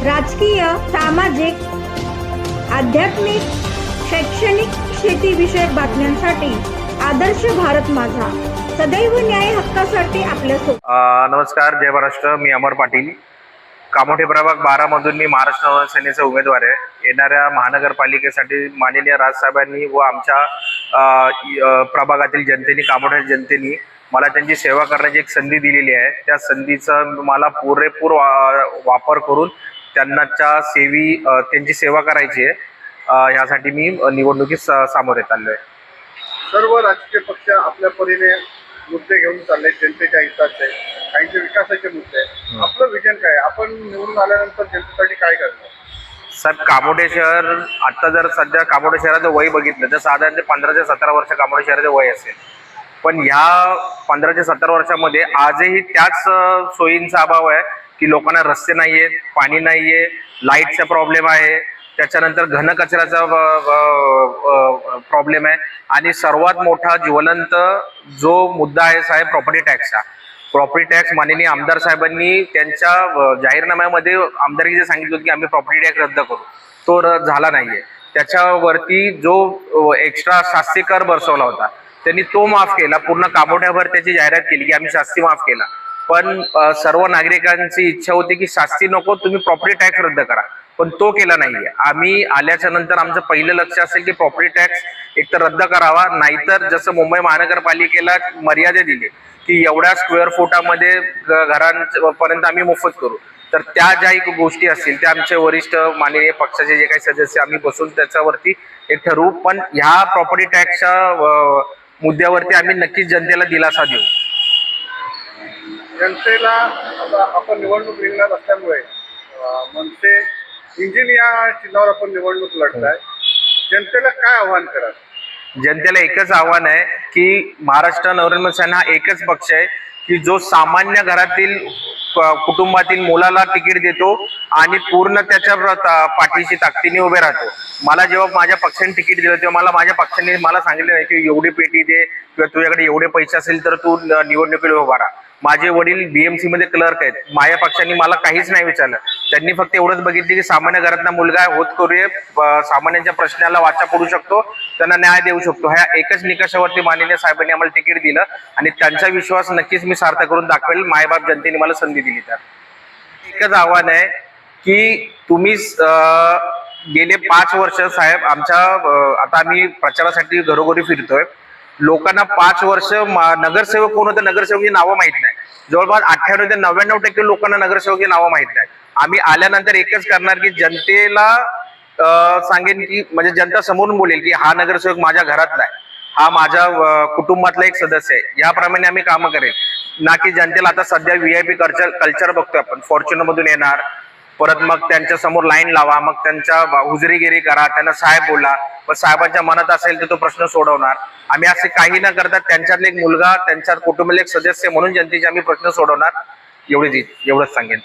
राजकीय, सामाजिक, आध्यात्मिक, शैक्षणिक, शेतीविषयक बातम्यांसाठी आदर्श भारत माझा सदैव न्याय हक्कासाठी आपल्यासोबत. नमस्कार, जय महाराष्ट्र. मी अमर पाटील, कामोठे प्रभाग 12 मधून मी महाराष्ट्र नवनिर्माण सेनेचा उमेदवार आहे. येणाऱ्या महानगरपालिकेसाठी माननीय राजसाहेबांनी व आमच्या प्रभागातील जनतेने, कामोठे जनतेने मला त्यांची सेवा करण्याची एक संधी दिलेली आहे. त्या संधीचा मला पुरेपूर वापर करून त्यांची सेवा करायची आहे. यासाठी मी निवडणुकीत सामोरे चाललो आहे. सर्व राजकीय पक्ष आपल्या परीने मुद्दे घेऊन चालले, जनतेच्या हिताचे, काहींचे विकासाचे मुद्दे. आपलं विजन काय? आपण निवडून आल्यानंतर जनतेसाठी काय करणार? सर, कामोठे शहर आता जर सध्या कामोठे शहराचं वय बघितलं तर साधारण 15 ते 17 वर्ष कामोठे शहराचं वय असेल. पण ह्या 15 ते 17 वर्षामध्ये आजही त्याच सोयींचा अभाव आहे की लोकांना रस्ते नाही आहेत, पाणी नाही आहे, लाईटचा प्रॉब्लेम आहे, त्याच्यानंतर घन कचऱ्याचा प्रॉब्लेम आहे आणि सर्वात मोठा ज्वलंत जो मुद्दा आहे साहेब, प्रॉपर्टी टॅक्सचा. प्रॉपर्टी टॅक्स माननीय आमदार साहेबांनी त्यांच्या जाहीरनाम्यामध्ये आमदारकी जे सांगितलं होतं की आम्ही प्रॉपर्टी टॅक्स रद्द करू, तो झाला नाहीये. त्याच्यावरती जो एक्स्ट्रा शास्ती कर बसवला होता त्यांनी तो माफ केला. पूर्ण कामोठ्याभर त्याची जाहिरात केली की आम्ही शास्ती माफ केला. पण सर्व नागरिकांची इच्छा होती की शास्ती नको, तुम्ही प्रॉपर्टी टॅक्स रद्द करा, पण तो केला नाहीये. आम्ही आल्याच्या नंतर आमचं पहिलं लक्ष असेल की प्रॉपर्टी टॅक्स एक तर रद्द करावा, नाहीतर जसं मुंबई महानगरपालिकेला मर्यादा दिली की एवढ्या स्क्वेअर फुटामध्ये घरांपर्यंत आम्ही मोफत करू, तर त्या ज्या एक गोष्टी असतील त्या आमचे वरिष्ठ माननीय पक्षाचे जे काही सदस्य आम्ही बसून त्याच्यावरती एक ठरवू. पण ह्या प्रॉपर्टी टॅक्सच्या मुद्द्यावरती आम्ही नक्कीच जनतेला दिलासा देऊ. जनतेला आता आपण निवडणूक रिंगणात असल्यामुळे मनसे इंजिन या चिन्हावर आपण निवडणूक लढताय, जनतेला काय आव्हान कराल? जनतेला एकच आव्हान आहे की महाराष्ट्र नवनिर्माण सेना हा एकच पक्ष आहे की जो सामान्य घरातील कुटुंबातील मुलाला तिकीट देतो आणि पूर्ण त्याच्या पाठीशी ताकदीने उभे राहतो. मला जेव्हा माझ्या पक्षाने तिकीट दिलं तेव्हा माझ्या पक्षाने मला सांगितलं नाही की एवढी पेटी दे किंवा तुझ्याकडे एवढे पैसे असेल तर तू निवडणुकीला उभा राहा. माझे वडील BMC मध्ये क्लर्क आहेत. माझ्या पक्षाने मला काहीच नाही विचारलं. त्यांनी फक्त एवढंच बघितले की सामान्य घरातला मुलगा होत करूये, सामान्यांच्या प्रश्नाला वाचा पडू शकतो, त्यांना न्याय देऊ शकतो. ह्या एकच निकषावरती माननीय साहेबांनी आम्हाला तिकीट दिलं आणि त्यांचा विश्वास नक्कीच मी सार्थ करून दाखवेल. मायबाप जनतेने मला संधी दिली. तर एकच आव्हान आहे की तुम्ही गेले 5 वर्ष साहेब आमच्या आता आम्ही प्रचारासाठी घरोघरी फिरतोय. लोकांना 5 वर्ष नगरसेवक कोण होतं, नगरसेवकाची नावं माहित नाही. जवळपास 98 ते 99% लोकांना नगरसेवकाची नावं माहित नाही. आम्ही आल्यानंतर एकच करणार की जनतेला सांगेन की म्हणजे जनता समोरून बोलेल की हा नगरसेवक माझ्या घरातला आहे, हा माझ्या कुटुंबातला एक सदस्य आहे. याप्रमाणे आम्ही कामं करेल. ना की जनतेला आता सध्या VIP कल्चर बघतोय आपण. फॉर्च्युनर मधून येणार, परत मग त्यांच्या समोर लाईन लावा, मग त्यांच्या हुजरीगिरी करा, त्यांना साहेब बोला, पण साहेबांच्या मनात असेल तर तो प्रश्न सोडवणार. आम्ही असे काही न करता त्यांच्यातले एक मुलगा, त्यांच्या कुटुंबातील एक सदस्य म्हणून जनतेचे आम्ही प्रश्न सोडवणार. एवढंच सांगेन.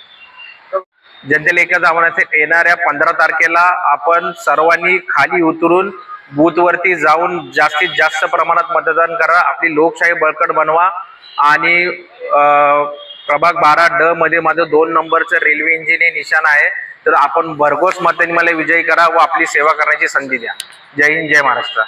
जनतेला एकच आव्हान असेल, येणाऱ्या 15 तारखेला आपण सर्वांनी खाली उतरून बूथवरती जाऊन जास्तीत जास्त प्रमाणात मतदान करा. आपली लोकशाही बळकट बनवा आणि प्रभाग 12D मध्ये माझं 2 नंबरचं रेल्वे इंजिन हे निशाण आहे. तर आपण भरघोस मतांनी मला विजयी करा व आपली सेवा करण्याची संधी द्या. जय हिंद, जय महाराष्ट्र.